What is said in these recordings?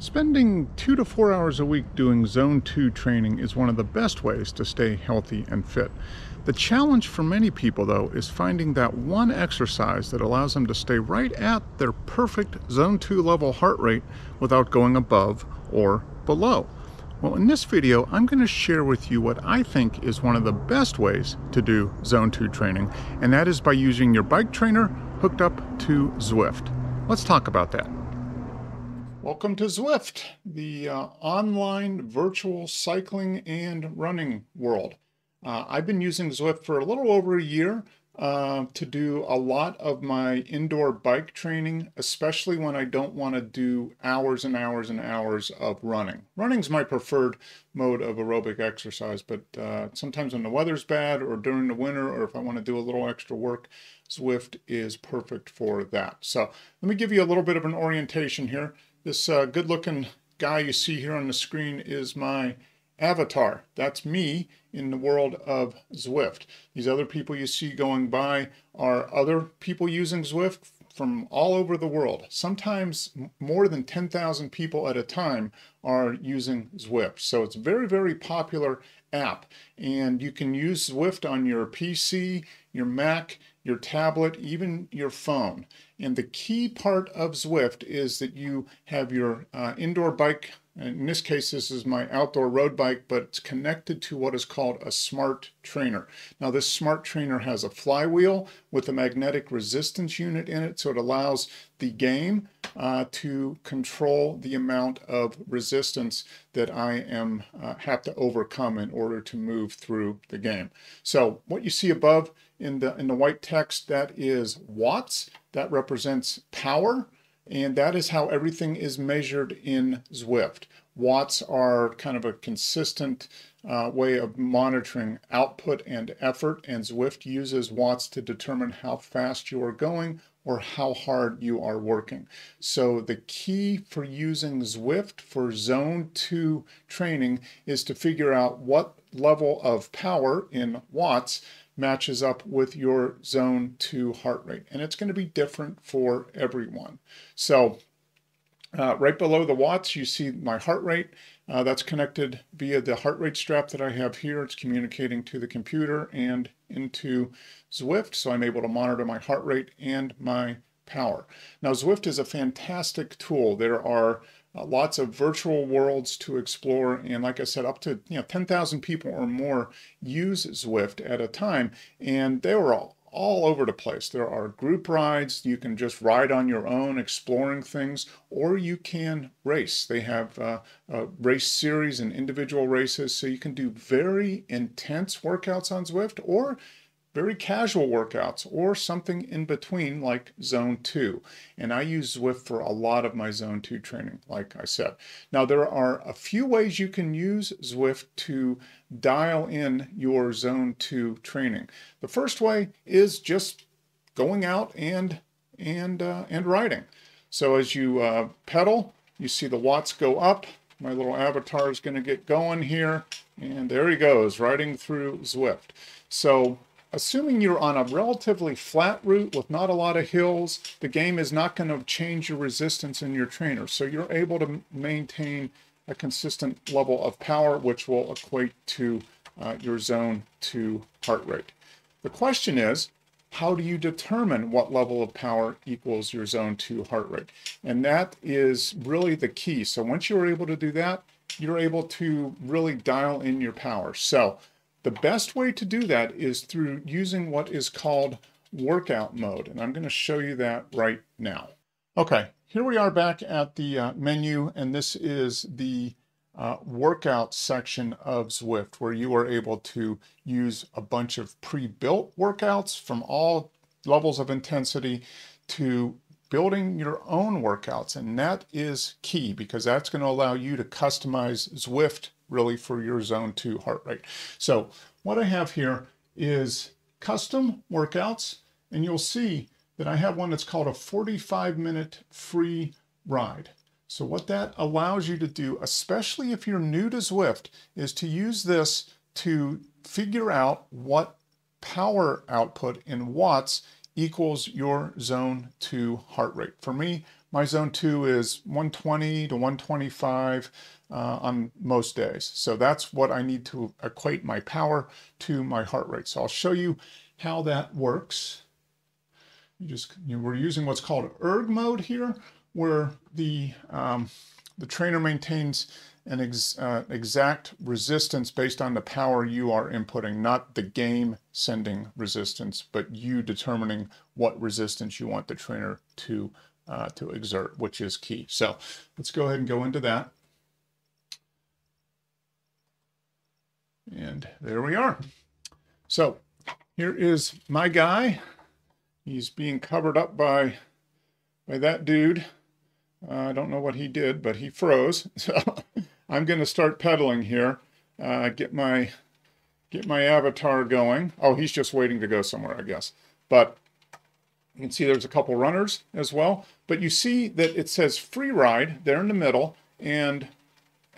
Spending 2 to 4 hours a week doing Zone 2 training is one of the best ways to stay healthy and fit. The challenge for many people, though, is finding that one exercise that allows them to stay right at their perfect Zone 2 level heart rate without going above or below. Well, in this video, I'm going to share with you what I think is one of the best ways to do Zone 2 training, and that is by using your bike trainer hooked up to Zwift. Let's talk about that. Welcome to Zwift, the online virtual cycling and running world. I've been using Zwift for a little over a year to do a lot of my indoor bike training, especially when I don't want to do hours and hours and hours of running. Running's my preferred mode of aerobic exercise, but sometimes when the weather's bad or during the winter, or if I want to do a little extra work, Zwift is perfect for that. So let me give you a little bit of an orientation here. This good-looking guy you see here on the screen is my avatar. That's me in the world of Zwift. These other people you see going by are other people using Zwift from all over the world. Sometimes more than 10,000 people at a time are using Zwift. So it's a very, very popular app. And you can use Zwift on your PC, your Mac, your tablet, even your phone. And the key part of Zwift is that you have your indoor bike. In this case, this is my outdoor road bike, but it's connected to what is called a smart trainer. Now, this smart trainer has a flywheel with a magnetic resistance unit in it, so it allows the game to control the amount of resistance that I have to overcome in order to move through the game. So what you see above in the white text, that is watts. That represents power. And that is how everything is measured in Zwift. Watts are kind of a consistent way of monitoring output and effort, and Zwift uses watts to determine how fast you are going or how hard you are working. So the key for using Zwift for Zone 2 training is to figure out what level of power in watts matches up with your Zone 2 heart rate. And it's going to be different for everyone. So right below the watts, you see my heart rate. That's connected via the heart rate strap that I have here. It's communicating to the computer and into Zwift, so I'm able to monitor my heart rate and my power. Now, Zwift is a fantastic tool. There are lots of virtual worlds to explore, and like I said, up to 10,000 people or more use Zwift at a time, and they were all over the place. There are group rides. You can just ride on your own, exploring things, or you can race. They have a race series and individual races, so you can do very intense workouts on Zwift, or very casual workouts, or something in between like Zone 2. And I use Zwift for a lot of my Zone 2 training, like I said. Now, there are a few ways you can use Zwift to dial in your Zone 2 training. The first way is just going out and riding. So as you pedal, you see the watts go up. My little avatar is going to get going here, and there he goes, riding through Zwift. So assuming you're on a relatively flat route with not a lot of hills, the game is not going to change your resistance in your trainer. So you're able to maintain a consistent level of power, which will equate to your Zone 2 heart rate. The question is, how do you determine what level of power equals your Zone 2 heart rate? And that is really the key. So once you're able to do that, you're able to really dial in your power. So the best way to do that is through using what is called workout mode, and I'm going to show you that right now. Okay, here we are back at the menu, and this is the workout section of Zwift, where you are able to use a bunch of pre-built workouts from all levels of intensity to building your own workouts, and that is key because that's going to allow you to customize Zwift really for your Zone 2 heart rate. So what I have here is custom workouts, and you'll see that I have one that's called a 45-minute free ride. So what that allows you to do, especially if you're new to Zwift, is to use this to figure out what power output in watts equals your Zone 2 heart rate. For me, my zone 2 is 120 to 125 on most days. So that's what I need to equate my power to my heart rate. So I'll show you how that works. We're using what's called erg mode here, where the trainer maintains an exact resistance based on the power you are inputting, not the game sending resistance, but you determining what resistance you want the trainer to exert, which is key. So let's go ahead and go into that. And there we are. So here is my guy. He's being covered up by that dude. I don't know what he did, but he froze. So I'm going to start pedaling here. Get my avatar going. Oh, he's just waiting to go somewhere, I guess. But you can see there's a couple runners as well. But you see that it says free ride there in the middle, and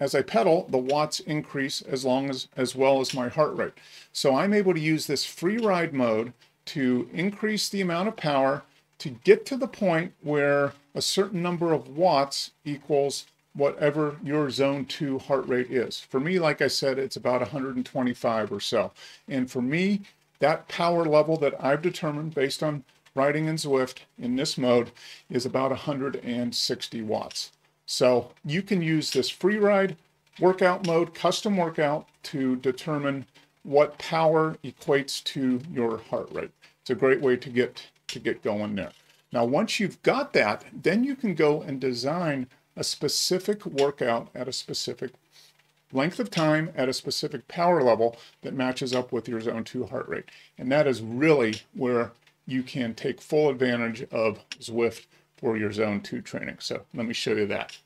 as I pedal, the watts increase as well as my heart rate. So I'm able to use this free ride mode to increase the amount of power to get to the point where a certain number of watts equals whatever your zone 2 heart rate is. For me, like I said, it's about 125 or so. And for me, that power level that I've determined based on riding in Zwift in this mode is about 160 watts. So you can use this free ride workout mode, custom workout, to determine what power equates to your heart rate. It's a great way to get going there. Now, once you've got that, then you can go and design a specific workout at a specific length of time at a specific power level that matches up with your zone 2 heart rate. And that is really where you can take full advantage of Zwift for your zone 2 training. So let me show you that.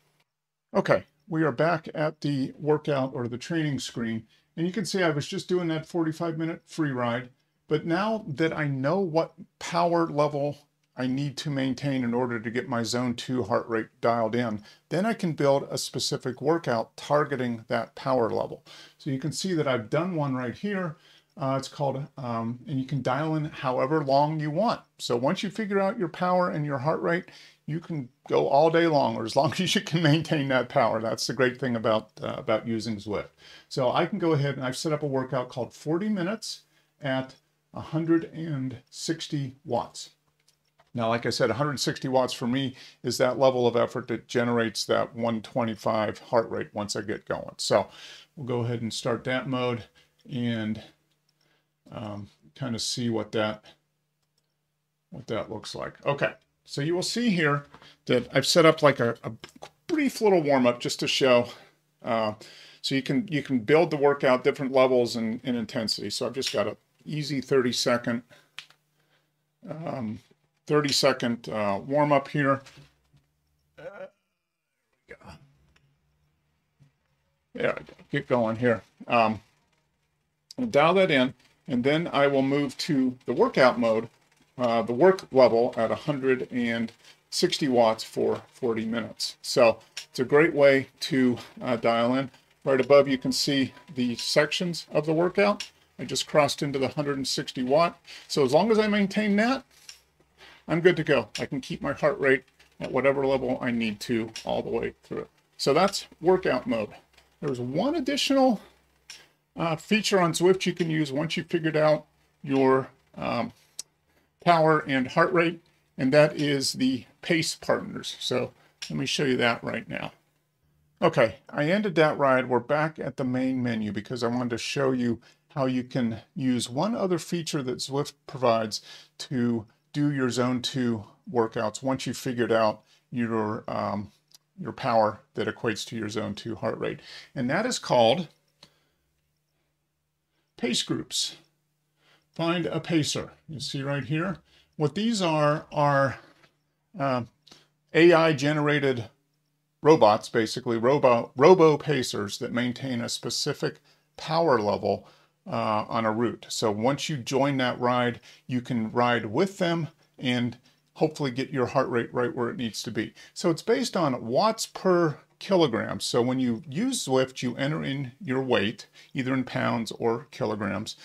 Okay, we are back at the workout or the training screen. And you can see I was just doing that 45-minute free ride. But now that I know what power level I need to maintain in order to get my zone 2 heart rate dialed in, then I can build a specific workout targeting that power level. So you can see that I've done one right here. It's called, and you can dial in however long you want. So once you figure out your power and your heart rate, you can go all day long, or as long as you can maintain that power. That's the great thing about using Zwift. So I can go ahead and I've set up a workout called 40 minutes at 160 watts. Now, like I said, 160 watts for me is that level of effort that generates that 125 heart rate once I get going. So we'll go ahead and start that mode and kind of see what that looks like. Okay, so you will see here that I've set up like a brief little warm-up just to show. So you can build the workout different levels and intensity. So I've just got an easy 30-second warm up here. There we go. There we go. Get going here. I'll dial that in, and then I will move to the workout mode, the work level at 160 watts for 40 minutes. So it's a great way to dial in. Right above you can see the sections of the workout. I just crossed into the 160 watt. So as long as I maintain that, I'm good to go. I can keep my heart rate at whatever level I need to all the way through. So that's workout mode. There's one additional feature on Zwift you can use once you've figured out your power and heart rate, and that is the pace partners. So let me show you that right now. Okay, I ended that ride. We're back at the main menu because I wanted to show you how you can use one other feature that Zwift provides to do your zone 2 workouts once you've figured out your power that equates to your zone 2 heart rate. And that is called pace groups. Find a pacer. You see right here. What these are AI generated robots, basically Robo pacers that maintain a specific power level on a route. So once you join that ride, you can ride with them and hopefully get your heart rate right where it needs to be. So it's based on watts per kilogram. So when you use Zwift, you enter in your weight, either in pounds or kilograms,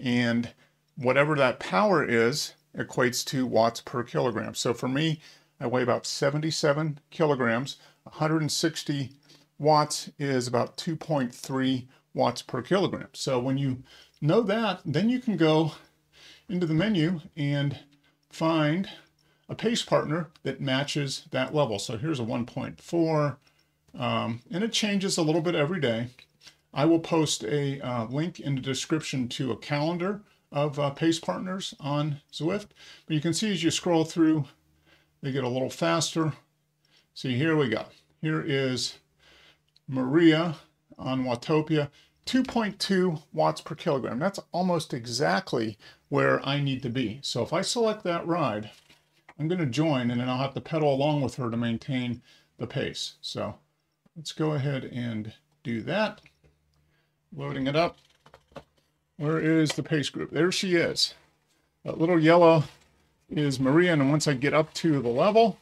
and whatever that power is equates to watts per kilogram. So for me, I weigh about 77 kilograms. 160 watts is about 2.3 watts per kilogram. So when you know that, then you can go into the menu and find a pace partner that matches that level. So here's a 1.4, and it changes a little bit every day. I will post a link in the description to a calendar of pace partners on Zwift. But you can see as you scroll through, they get a little faster. See, here we go. Here is Maria on Watopia, 2.2 watts per kilogram. That's almost exactly where I need to be. So if I select that ride, I'm going to join, and then I'll have to pedal along with her to maintain the pace. So let's go ahead and do that. Loading it up. Where is the pace group? There she is. That little yellow is Maria, and once I get up to the level,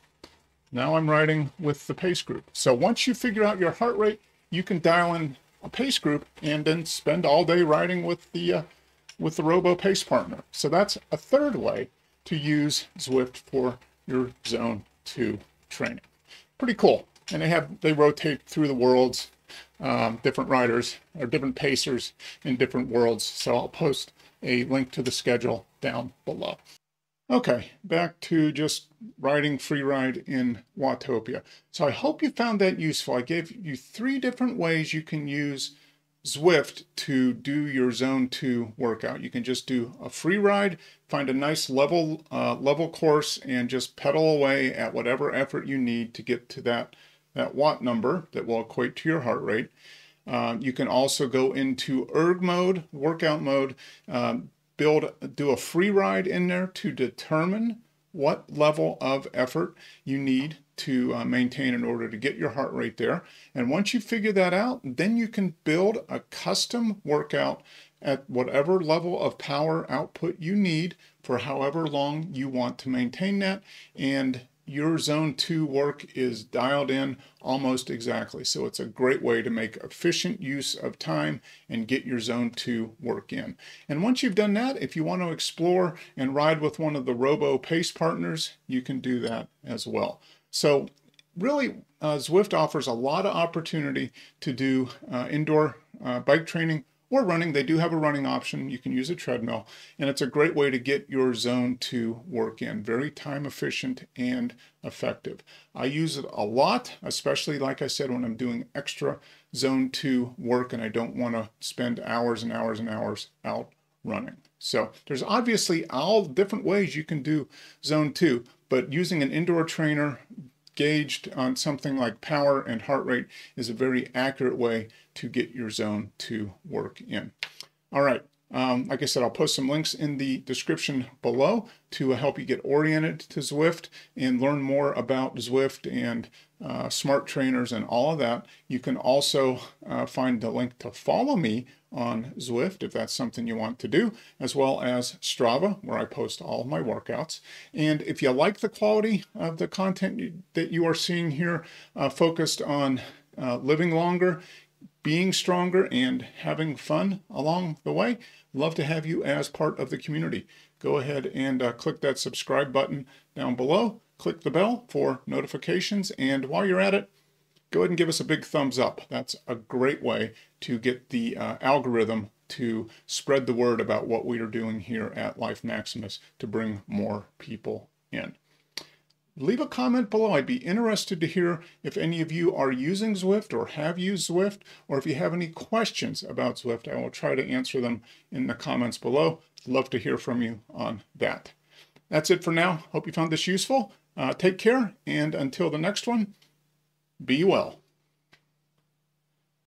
now I'm riding with the pace group. So once you figure out your heart rate, you can dial in a pace group and then spend all day riding with the Robo pace partner. So that's a third way to use Zwift for your Zone 2 training. Pretty cool. And they rotate through the worlds, different riders or different pacers in different worlds. So I'll post a link to the schedule down below. Okay, back to just riding Freeride in Watopia. So I hope you found that useful. I gave you 3 different ways you can use Zwift to do your Zone 2 workout. You can just do a free ride, find a nice level course, and just pedal away at whatever effort you need to get to that watt number that will equate to your heart rate. You can also go into erg mode, workout mode, do a free ride in there to determine what level of effort you need to maintain in order to get your heart rate there. And once you figure that out, then you can build a custom workout at whatever level of power output you need for however long you want to maintain that. And your Zone 2 work is dialed in almost exactly. So it's a great way to make efficient use of time and get your Zone 2 work in. And once you've done that, if you want to explore and ride with one of the Robo pace partners, you can do that as well. So really, Zwift offers a lot of opportunity to do indoor bike training or running. They do have a running option. You can use a treadmill, and it's a great way to get your Zone 2 work in. Very time efficient and effective. I use it a lot, especially like I said, when I'm doing extra Zone 2 work and I don't want to spend hours and hours and hours out running. So there's obviously all different ways you can do Zone 2, but using an indoor trainer gauged on something like power and heart rate is a very accurate way to get your Zone 2 work in. All right, like I said, I'll post some links in the description below to help you get oriented to Zwift and learn more about Zwift and smart trainers and all of that. You can also find the link to follow me on Zwift if that's something you want to do, as well as Strava, where I post all of my workouts. And if you like the quality of the content that you are seeing here, focused on living longer, being stronger, and having fun along the way, love to have you as part of the community. Go ahead and click that subscribe button down below. Click the bell for notifications, and while you're at it, go ahead and give us a big thumbs up. That's a great way to get the algorithm to spread the word about what we are doing here at Life Maximus to bring more people in. Leave a comment below. I'd be interested to hear if any of you are using Zwift or have used Zwift, or if you have any questions about Zwift. I will try to answer them in the comments below. Love to hear from you on that. That's it for now. Hope you found this useful. Take care, and until the next one, be well.